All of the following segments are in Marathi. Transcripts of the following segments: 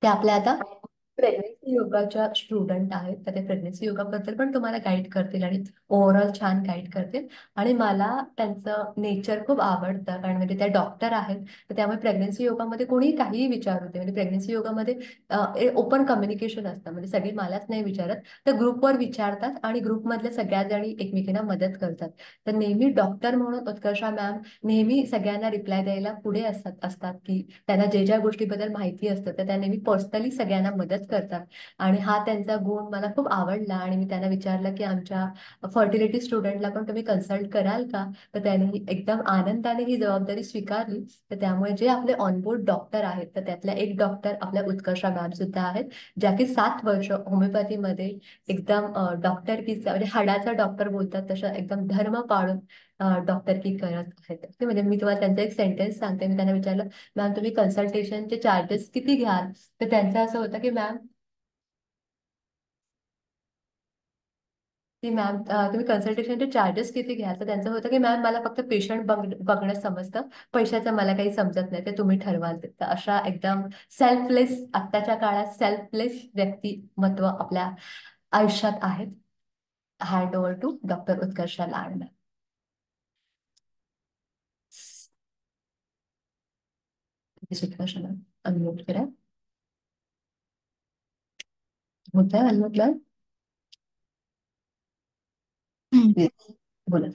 ते आपल्या आता प्रेग्नेन्सी योगाच्या स्टुडंट आहेत, तर ते प्रेग्नेन्सी योगाबद्दल पण तुम्हाला गाईड करतील आणि ओव्हरऑल छान गाईड करतील. आणि मला त्यांचं नेचर खूप आवडतं, कारण म्हणजे त्या डॉक्टर आहेत. तर त्यामुळे प्रेग्नेन्सी योगामध्ये कोणी काहीही विचारू दे, म्हणजे प्रेग्नेन्सी योगामध्ये ओपन कम्युनिकेशन असतं. म्हणजे सगळी मलाच नाही विचारत, तर ग्रुपवर विचारतात आणि ग्रुपमधल्या सगळ्या जणी एकमेकींना मदत करतात. तर नेहमी डॉक्टर म्हणून उत्कर्षा मॅम नेहमी सगळ्यांना रिप्लाय द्यायला पुढे असतात की त्यांना जे ज्या गोष्टीबद्दल माहिती असतं तर त्या नेहमी पर्सनली सगळ्यांना मदत करतात. आणि हा त्यांचा गुण मला खूप आवडला आणि मी त्यांना विचारलं की आमच्या फर्टिलिटी स्टुडंटला पण तुम्ही कन्सल्ट कराल का? तर त्यांनी एकदम आनंदाने ही जबाबदारी स्वीकारली. तर त्यामुळे जे आपले ऑनबोर्ड डॉक्टर आहेत, तर त्यातल्या एक डॉक्टर आपल्या उत्कर्षा मॅम सुद्धा आहेत, ज्या की 7 वर्ष होमिओपॅथीमध्ये एकदम डॉक्टर की म्हणजे हाडाचा डॉक्टर बोलतात तसं एकदम धर्म पाळून डॉक्टर की करत आहेत. ते म्हणजे मी तुम्हाला त्यांचा एक सेंटेन्स सांगते. मी त्यांना विचारलं, मॅम तुम्ही कन्सल्टेशनचे चार्जेस किती घ्याल? तर त्यांचं असं होतं की मॅम तुम्ही कन्सल्टेशनचे चार्जेस किती घ्याल? तर त्यांचं होतं की मॅम मला फक्त पेशंट बघणं समजतं, पैशाचं मला काही समजत नाही, ते तुम्ही ठरवाल. तर अशा एकदम सेल्फलेस, आत्ताच्या काळात सेल्फलेस व्यक्तिमत्व आपल्या आयुष्यात आहेत. Hand over to doctor Utkarsha Lad. Utkarsha ma'am unmute करा. होत आहे अनम्यूट मॅम? Yes. बोला.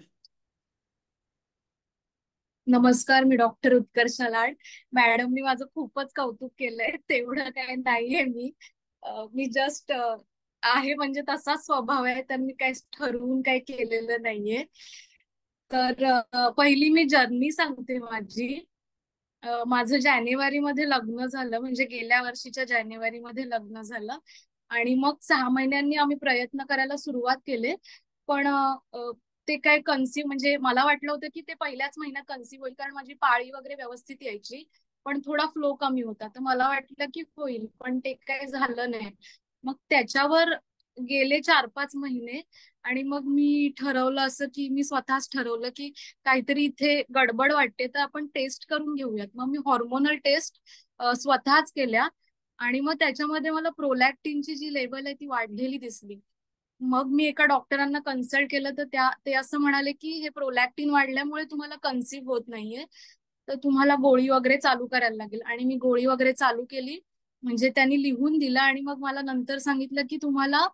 नमस्कार, मी डॉक्टर उत्कर्ष लाड. मॅडमनी माझं खूपच कौतुक केलंय. तेवढं काय नाहीये मी. मी जस्ट आहे म्हणजे तसाच स्वभाव आहे, तर मी काही ठरवून काही केलेलं नाहीये. तर पहिली मी जर्नी सांगते माझी. माझं जानेवारीमध्ये लग्न झालं, म्हणजे गेल्या वर्षीच्या जानेवारीमध्ये लग्न झालं. आणि मग 6 महिन्यांनी आम्ही प्रयत्न करायला सुरुवात केले. पण ते काय कन्सिव्ह, म्हणजे मला वाटलं होतं की ते पहिल्याच महिन्यात कन्सिव्ह होईल, कारण माझी पाळी वगैरे व्यवस्थित यायची. पण थोडा फ्लो कमी होता, तर मला वाटलं की होईल, पण ते काही झालं नाही. मग त्याच्यावर गेले 4-5 महिने. आणि मग मी ठरवलं असं की मी स्वतःच ठरवलं की काहीतरी इथे गडबड वाटते, तर आपण टेस्ट करून घेऊयात. मग मी हॉर्मोनल टेस्ट स्वतःच केल्या. आणि मग त्याच्यामध्ये मला प्रोलॅक्टिनची जी लेवल आहे ती वाढलेली दिसली. मग मी एका डॉक्टरांना कन्सल्ट केलं, तर ते असं म्हणाले की हे प्रोलॅक्टिन वाढल्यामुळे तुम्हाला कन्सिव्ह होत नाहीये, तर तुम्हाला गोळी वगैरे चालू करायला लागेल. आणि मी गोळी वगैरे चालू केली. म्हणजे त्यांनी लिहून दिलं आणि मग मला नंतर सांगितलं की तुम्हाला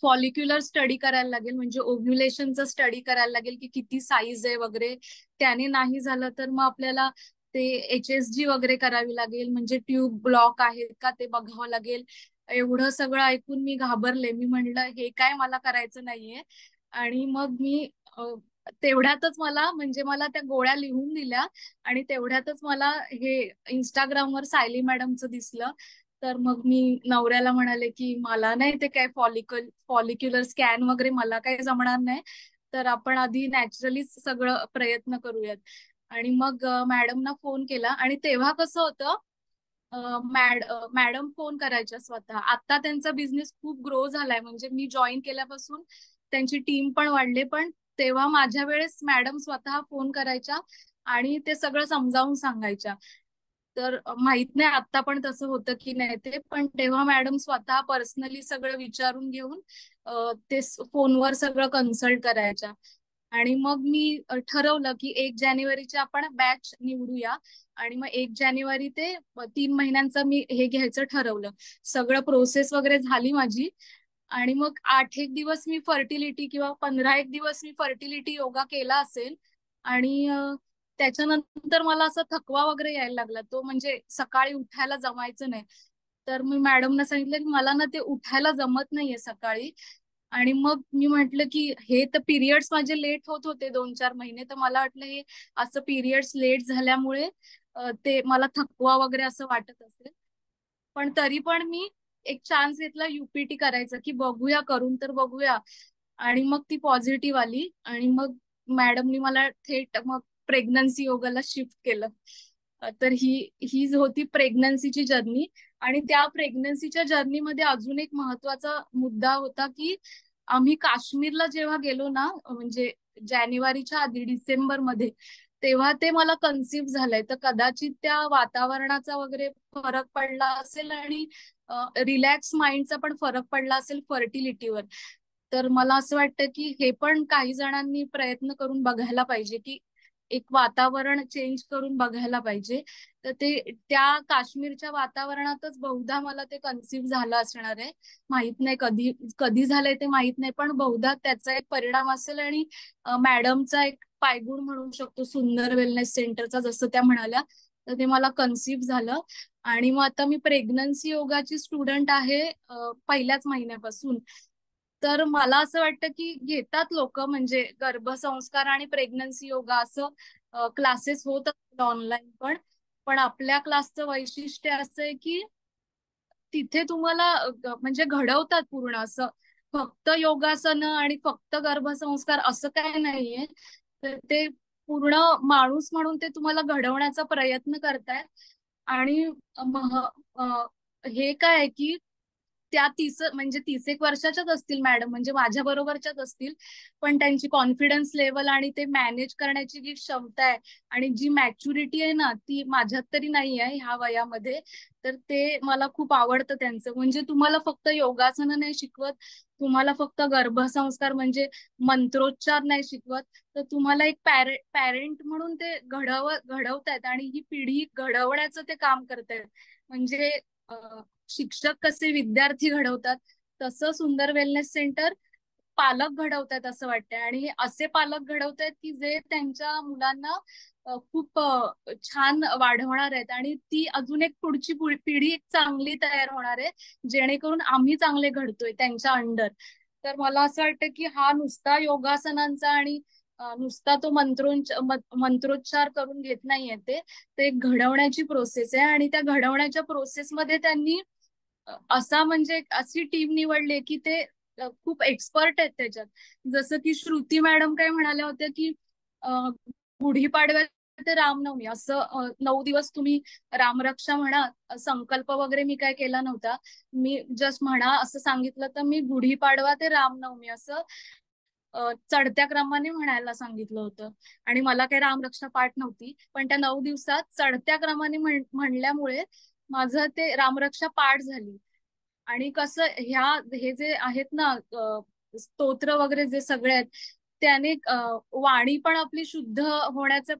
फॉलिक्युलर स्टडी करायला लागेल, म्हणजे ओव्ह्युलेशनचा स्टडी करायला लागेल की किती साईज आहे वगैरे. त्याने नाही झालं तर मग आपल्याला ते HSG वगैरे करावी लागेल, म्हणजे ट्यूब ब्लॉक आहेत का ते बघावं लागेल. एवढं सगळं ऐकून मी घाबरले. मी म्हणलं हे काय मला करायचं नाहीये. आणि मग मी तेवढ्यातच मला, म्हणजे मला त्या गोळ्या लिहून दिल्या. आणि तेवढ्यातच मला हे इंस्टाग्रामवर सायली मॅडमचं दिसलं. तर मग मी नवऱ्याला म्हणाले की मला नाही ते काय फॉलिक्युलर स्कॅन वगैरे मला काही जमणार नाही, तर आपण आधी नॅचरलीच सगळं प्रयत्न करूयात. आणि मग मॅडमना फोन केला. आणि तेव्हा कसं होतं, मॅडम फोन करायच्या स्वतः. आता त्यांचा बिझनेस खूप ग्रो झालाय, म्हणजे मी जॉईन केल्यापासून त्यांची टीम पण वाढले. पण तेव्हा माझ्या वेळेस मॅडम स्वतः फोन करायच्या आणि ते सगळं समजावून सांगायच्या. तर माहित नाही आता पण तसं होतं की नाही ते, पण तेव्हा मॅडम स्वतः पर्सनली सगळं विचारून घेऊन ते फोनवर सगळं कन्सल्ट करायच्या. आणि मग मी ठरवलं की 1 जानेवारीची आपण बॅच निवडूया. आणि मग 1 जानेवारी ते 3 महिन्यांचं मी हे घ्यायचं ठरवलं. सगळं प्रोसेस वगैरे झाली माझी. आणि मग 8 एक दिवस मी फर्टिलिटी, किंवा 15 एक दिवस मी फर्टिलिटी योगा केला असेल. आणि त्याच्यानंतर मला असा थकवा वगैरे यायला लागला, तो म्हणजे सकाळी उठायला जमायचं नाही. तर मी मॅडमना सांगितलं की मला ना ते उठायला जमत नाहीये सकाळी. आणि मग मी म्हंटल की हे तर पिरियड्स माझे लेट होत होते 2-4 महिने, तर मला वाटलं हे असं पिरियड्स लेट झाल्यामुळे ते मला थकवा वगैरे असं वाटत असेल. पण तरी पण मी एक चान्स घेतला UPT करायचा, की बघूया, करून तर बघूया. आणि मग ती पॉझिटिव्ह आली. आणि मग मॅडमनी मला थेट मग प्रेग्नन्सी योगाला शिफ्ट केलं. तर ही जी होती प्रेग्नन्सीची जर्नी. आणि त्या प्रेग्नन्सीच्या जर्नीमध्ये अजून एक महत्वाचा मुद्दा होता की आम्ही काश्मीरला जेव्हा गेलो ना, म्हणजे जानेवारीच्या आधी डिसेंबरमध्ये, तेव्हा ते मला कन्सिव्ह झालंय. तर कदाचित त्या वातावरणाचा वगैरे फरक पडला असेल आणि रिलॅक्स माइंडचा पण फरक पडला असेल फर्टिलिटीवर. तर मला असं वाटतं की हे पण काही जणांनी प्रयत्न करून बघायला पाहिजे, की एक वातावरण चेंज करून बघायला पाहिजे. तर ते त्या काश्मीरच्या वातावरणातच बहुधा मला ते कन्सिव्ह झालं असणार आहे. माहित नाही कधी कधी झालंय ते माहित नाही, पण बहुधा त्याचा एक परिणाम असेल. आणि मॅडमचा एक पायगुण म्हणू शकतो सुंदर वेलनेस सेंटरचा, जसं त्या म्हणाल्या, तर ते मला कन्सिव्ह झालं. आणि मग आता मी प्रेग्नन्सी योगाची स्टुडंट आहे पहिल्याच महिन्यापासून. तर मला असं वाटतं की घेतात लोक, म्हणजे गर्भसंस्कार आणि प्रेग्नन्सी योगा असं क्लासेस होत असतात ऑनलाईन पण. पण आपल्या क्लासचं वैशिष्ट्य असं आहे की तिथे तुम्हाला म्हणजे घडवतात पूर्ण असं. फक्त योगासन आणि फक्त गर्भसंस्कार असं काय नाहीये. तर ते पूर्ण माणूस म्हणून ते तुम्हाला घडवण्याचा प्रयत्न करतायत. आणि मह- अ, हे काय आहे की त्या म्हणजे 30 एक वर्षाच्याच असतील मॅडम, म्हणजे माझ्या बरोबरच्याच असतील. पण त्यांची कॉन्फिडन्स लेवल आणि ते मॅनेज करण्याची जी क्षमता आहे आणि जी मॅच्युरिटी आहे ना, ती माझ्यात तरी नाही आहे ह्या वयामध्ये. तर ते मला खूप आवडतं त्यांचं. म्हणजे तुम्हाला फक्त योगासनं नाही शिकवत, तुम्हाला फक्त गर्भसंस्कार म्हणजे मंत्रोच्चार नाही शिकवत, तर तुम्हाला एक पॅरेंट म्हणून ते घडवतायत आणि ही पिढी घडवण्याचं ते काम करतायत. म्हणजे शिक्षक कसे विद्यार्थी घडवतात, तसं सुंदर वेलनेस सेंटर पालक घडवतात असं वाटतंय. आणि हे असे पालक घडवतायत की जे त्यांच्या मुलांना खूप छान वाढवणार आहेत. आणि ती अजून एक पुढची पिढी एक चांगली तयार होणार आहे, जेणेकरून आम्ही चांगले घडतोय त्यांच्या अंडर. तर मला असं वाटतं की हा नुसता योगासनांचा आणि नुसता तो मंत्रोच्चार करून घेत नाहीये ते एक घडवण्याची प्रोसेस आहे. आणि त्या घडवण्याच्या प्रोसेसमध्ये त्यांनी असा म्हणजे अशी टीम निवडली की ते खूप एक्सपर्ट आहेत त्याच्यात. जसं की श्रुती मॅडम काय म्हणाल्या होत्या की अ, गुढीपाडव्या ते रामनवमी असं 9 दिवस तुम्ही रामरक्षा म्हणा. संकल्प वगैरे मी काय केला नव्हता, मी जस्ट म्हणा असं सांगितलं. तर मी गुढीपाडवा ते रामनवमी असं चढत्या क्रमाने म्हणायला सांगितलं होतं. आणि मला काही रामरक्षा पाठ नव्हती, पण त्या 9 दिवसात चढत्या क्रमाने म्हणल्यामुळे माझं ते रामरक्षा पाठ झाली. आणि कसं हे जे आहेत ना स्तोत्र वगैरे जे सगळे आहेत, त्याने वाणी पण आपली शुद्ध होण्याचे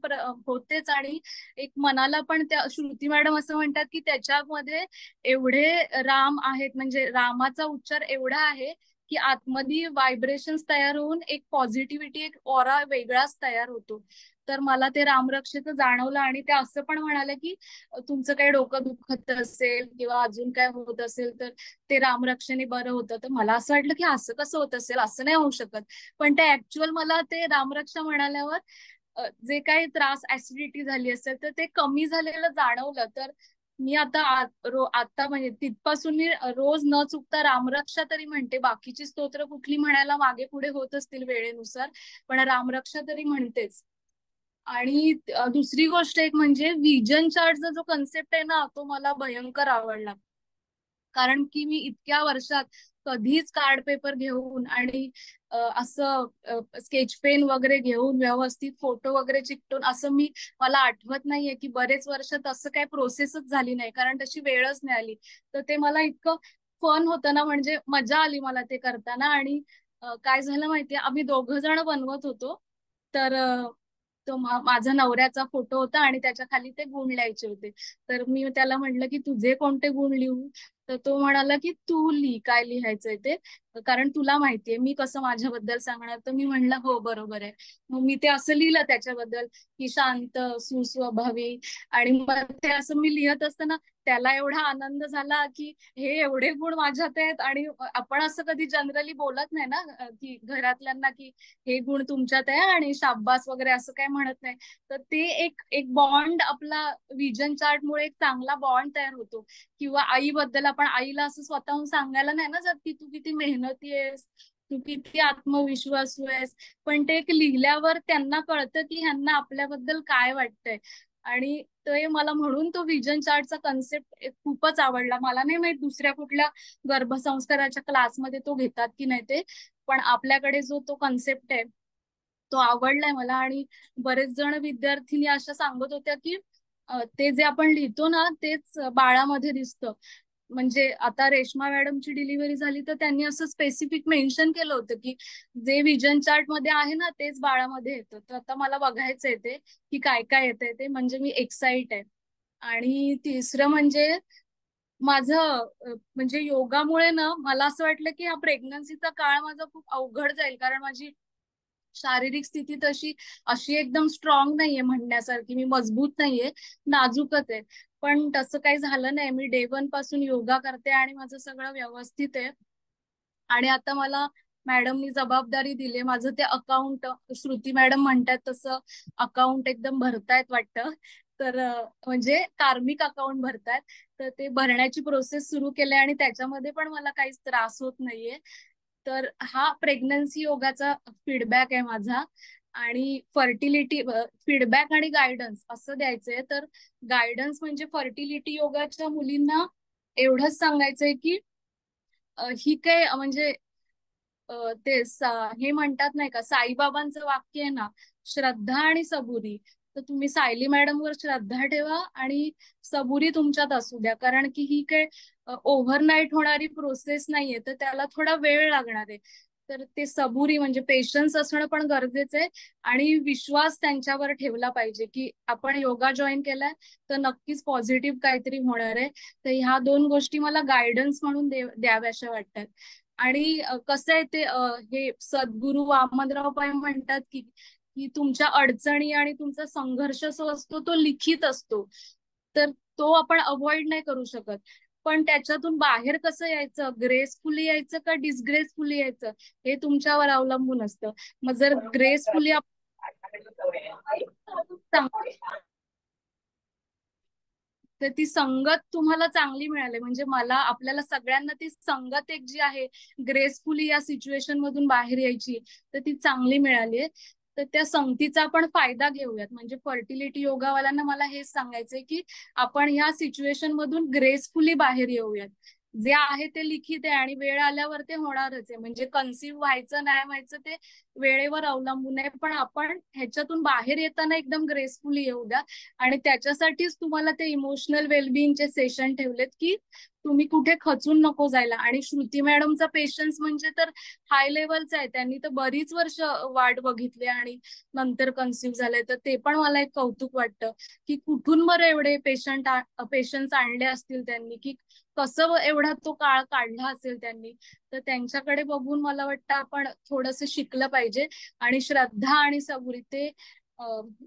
होतेच. आणि एक मनाला पण, त्या श्रुती मॅडम असं म्हणतात की त्याच्यामध्ये एवढे राम आहेत, म्हणजे रामाचा उच्चार एवढा आहे की आतमध्ये व्हायब्रेशन्स तयार होऊन एक पॉझिटिव्हिटी, एक ऑरा वेगळाच तयार होतो. तर मला ते रामरक्षेचं जाणवलं. आणि ते असं पण म्हणाले की तुमचं काही डोकं दुखत असेल किंवा अजून काय होत असेल तर ते रामरक्षेने बरं होतं. तर मला असं वाटलं की असं कसं होत असेल, असं नाही होऊ शकत. पण ते ऍक्च्युअल मला ते रामरक्षा म्हणाल्यावर जे काही त्रास ऍसिडिटी झाली असेल तर ते कमी झालेलं जाणवलं. तर मी आता म्हणजे तिथपासून मी रोज न चुकता रामरक्षा तरी म्हणते. बाकीची स्तोत्र कुठली म्हणायला मागे पुढे होत असतील वेळेनुसार, पण रामरक्षा तरी म्हणतेच. आणि दुसरी गोष्ट एक म्हणजे विजन चार्टचा जो कन्सेप्ट आहे ना, तो मला भयंकर आवडला. कारण की मी इतक्या वर्षात कधीच कार्ड पेपर घेऊन आणि असं स्केच पेन वगैरे घेऊन व्यवस्थित फोटो वगैरे चिकटून असं मला आठवत नाहीये की बरेच वर्ष तसं काही प्रोसेसच झाली नाही, कारण तशी वेळच नाही आली. तर ते मला इतकं फन होतं ना, म्हणजे मजा आली मला ते करताना. आणि काय झालं माहितीये, आम्ही 2 जण बनवत होतो. तर तो माझा नवऱ्याचा फोटो होता आणि त्याच्या खाली ते गुण लिहायचे होते. तर मी त्याला म्हटलं की तुझे कोणते गुण लिहू. तर तो म्हणाला की तू लिही काय लिहायचंय ते, कारण तुला माहितीये मी कसं माझ्याबद्दल सांगणार. तर मी म्हणलं हो बरोबर आहे. मग मी ते असं लिहिलं त्याच्याबद्दल की शांत, सुस्वभावी. आणि मग ते असं मी लिहत असताना त्याला एवढा आनंद झाला की हे एवढे गुण माझ्यात आहेत. आणि आपण असं कधी जनरली बोलत नाही ना की घरातल्यांना की हे गुण तुमच्यात आहे आणि शाब्बास वगैरे असं काही म्हणत नाही. तर ते एक एक बॉन्ड आपला विजन चार्ट मुळे एक चांगला बॉन्ड तयार होतो. किंवा आईबद्दल आपण आईला असं स्वतःहून सांगायला नाही ना जात की तू किती मेहनती आहेस, तू किती आत्मविश्वासू आहेस. पण ते एक लिहिल्यावर त्यांना कळतं की ह्यांना आपल्याबद्दल काय वाटतंय. आणि ते मला म्हणून तो विजन चार्टचा कन्सेप्ट खूपच आवडला. मला नाही माहित दुसऱ्या कुठल्या गर्भसंस्काराच्या क्लासमध्ये तो घेतात की नाही ते, पण आपल्याकडे जो तो कन्सेप्ट आहे तो आवडलाय मला. आणि बरेच जण विद्यार्थिनी अशा सांगत होत्या की ते जे आपण लिहितो ना तेच बाळामध्ये दिसतं. म्हणजे आता रेश्मा मॅडमची डिलिव्हरी झाली तर त्यांनी असं स्पेसिफिक मेन्शन केलं होतं की जे विजन चार्ट मध्ये आहे ना तेच बाळामध्ये येतं. तर आता मला बघायचं ते की काय काय येतंय ते, म्हणजे मी एक्साइट आहे. आणि तिसरं म्हणजे माझं म्हणजे योगामुळे ना मला असं वाटलं की हा प्रेग्नन्सीचा काळ माझा खूप अवघड जाईल, कारण माझी शारीरिक स्थिती तशी अशी एकदम स्ट्रॉंग नाहीये म्हणण्यासारखी, मी मजबूत नाहीये, नाजूकच आहे. पण तसं काही झालं नाही, मी डे वन पासून योगा करते आणि माझं सगळं व्यवस्थित आहे. आणि आता मला मॅडमनी जबाबदारी दिली, माझं ते अकाउंट, श्रुती मॅडम म्हणतात तसं अकाउंट एकदम भरतायत वाटतं. तर म्हणजे कार्मिक अकाउंट भरतायत. तर ते भरण्याची प्रोसेस सुरू केली आणि त्याच्यामध्ये पण मला काहीच त्रास होत नाहीये. तर हा प्रेग्नन्सी योगाचा फीडबॅक आहे माझा. आणि फर्टिलिटी फीडबॅक आणि गायडन्स असं द्यायचंय. तर गायडन्स म्हणजे फर्टिलिटी योगाच्या मुलींना एवढंच सांगायचंय की ही काय म्हणजे हे म्हणतात नाही का, साईबाबांचं वाक्य आहे ना, श्रद्धा आणि सबुरी. तर तुम्ही सायली मॅडम वर श्रद्धा ठेवा आणि सबुरी तुमच्यात असू द्या, कारण की ही काय ओव्हरनाईट होणारी प्रोसेस नाहीये, तर त्याला थोडा वेळ लागणार आहे. तर ते सबुरी म्हणजे पेशन्स असणं पण गरजेचं आहे. आणि विश्वास त्यांच्यावर ठेवला पाहिजे की आपण योगा जॉईन केलाय तर नक्कीच पॉझिटिव्ह काहीतरी होणार आहे. तर ह्या दोन गोष्टी मला गायडन्स म्हणून द्याव्याशा वाटतात. आणि कसं आहे ते हे सद्गुरू वामनराव पाय म्हणतात की तुमच्या अडचणी आणि तुमचा संघर्ष जो असतो तो लिखित असतो. तर तो आपण अवॉइड नाही करू शकत. पण त्याच्यातून बाहेर कसं यायचं, ग्रेसफुली यायचं का डिसग्रेसफुली यायचं, हे तुमच्यावर अवलंबून असतं. मग जर ग्रेसफुली तर ती संगत तुम्हाला चांगली मिळाली, म्हणजे मला आपल्याला सगळ्यांना ती संगत एक जी आहे ग्रेसफुली या सिच्युएशन मधून बाहेर यायची, तर ती चांगली मिळाली. तर त्या संगतीचा आपण फायदा घेऊयात. म्हणजे फर्टिलिटी योगावाल्यांना मला हेच सांगायचंय की आपण ह्या सिच्युएशन मधून ग्रेसफुली बाहेर येऊयात. जे आहे ते लिखित आहे आणि वेळ आल्यावर ते होणारच आहे. म्हणजे कन्सिव्ह व्हायचं नाही व्हायचं ते वेळेवर अवलंबून आहे, पण आपण ह्याच्यातून बाहेर येताना एकदम ग्रेसफुली येऊ द्या. आणि त्याच्यासाठीच तुम्हाला ते इमोशनल वेलबिंगचे सेशन ठेवलेत की तुम्ही कुठे खचून नको जायला. आणि श्रुती मॅडमचा पेशन्स म्हणजे तर हाय लेवलचा आहे. त्यांनी तर बरीच वर्ष वाट बघितली आणि नंतर कन्सिव्ह झाले. तर ते पण मला एक कौतुक वाटतं की कुठून बरं एवढे पेशन्स आणले असतील त्यांनी, की कसं एवढा तो काळ काढला असेल त्यांनी. तर त्यांच्याकडे बघून मला वाटतं आपण थोडंसं शिकलं पाहिजे. आणि श्रद्धा आणि सबुरी ते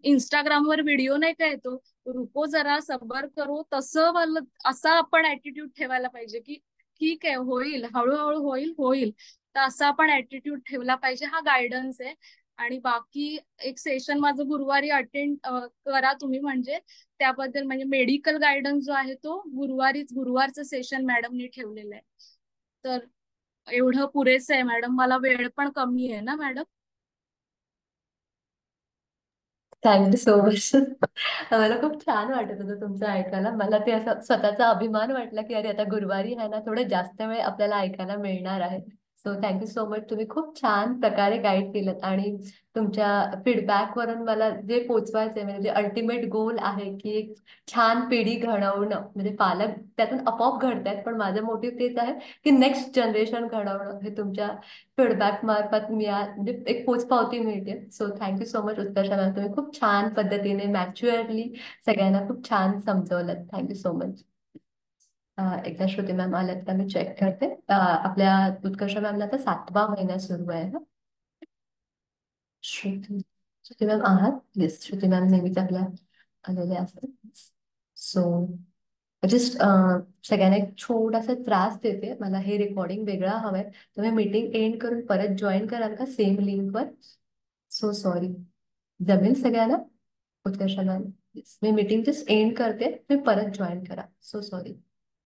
इंस्टाग्रामवर व्हिडिओ नाही का येतो, रुको जरा सबर करो, तसं वाला असा आपण ऍटिट्यूड ठेवायला पाहिजे की ठीक आहे होईल, हळूहळू होईल होईल. तर असा आपण ऍटिट्यूड ठेवला पाहिजे. हा गायडन्स आहे. आणि बाकी एक सेशन माझं गुरुवारी अटेंड करा तुम्ही, म्हणजे त्याबद्दल म्हणजे मेडिकल गायडन्स जो आहे तो गुरुवारचं सेशन मॅडमनी ठेवलेलं आहे. तर एवढं पुरेसं आहे मॅडम, मला वेळ पण कमी आहे ना मॅडम. Thank you so much. मला खूप छान वाटत होतं तुमचं ऐकायला. मला ते असं स्वतःचा अभिमान वाटला की अरे आता गुरुवारी आहे ना, थोडं जास्त वेळ आपल्याला ऐकायला मिळणार आहे. So thank you so much. तुम्ही खूप छान प्रकारे गाईड केलं आणि तुमच्या फीडबॅक वरून मला जे पोचवायचंय म्हणजे अल्टिमेट गोल आहे की एक छान पिढी घडवणं, म्हणजे पालक त्यातून आपोआप घडतायत पण माझं मोटिव्ह तेच आहे की नेक्स्ट जनरेशन घडवणं. हे तुमच्या फीडबॅक मार्फत मी म्हणजे एक पोचपावती मिळते. सो थँक्यू सो मच उत्कर्षणा, तुम्ही खूप छान पद्धतीने मॅच्युअरली सगळ्यांना खूप छान समजवलं. Thank you so much. एकदा श्रुती मॅम आल्यात का मी चेक करते. आपल्या उत्कर्ष मॅमला आता 7वा महिना सुरू आहे ना. श्रुती श्रुती मॅम आहात? येस, श्रुती मॅम नेहमीच आपल्या आलेले असतात. सो जस्ट सगळ्यांना एक छोटासा त्रास देते, मला हे रेकॉर्डिंग वेगळा हवंय. तुम्ही मीटिंग एंड करून परत जॉईन कराल का सेम लिंकवर? So sorry. जमेल सगळ्यांना? उत्कर्षाला मी मीटिंग जस्ट एंड करते, तुम्ही परत जॉईन करा. So sorry.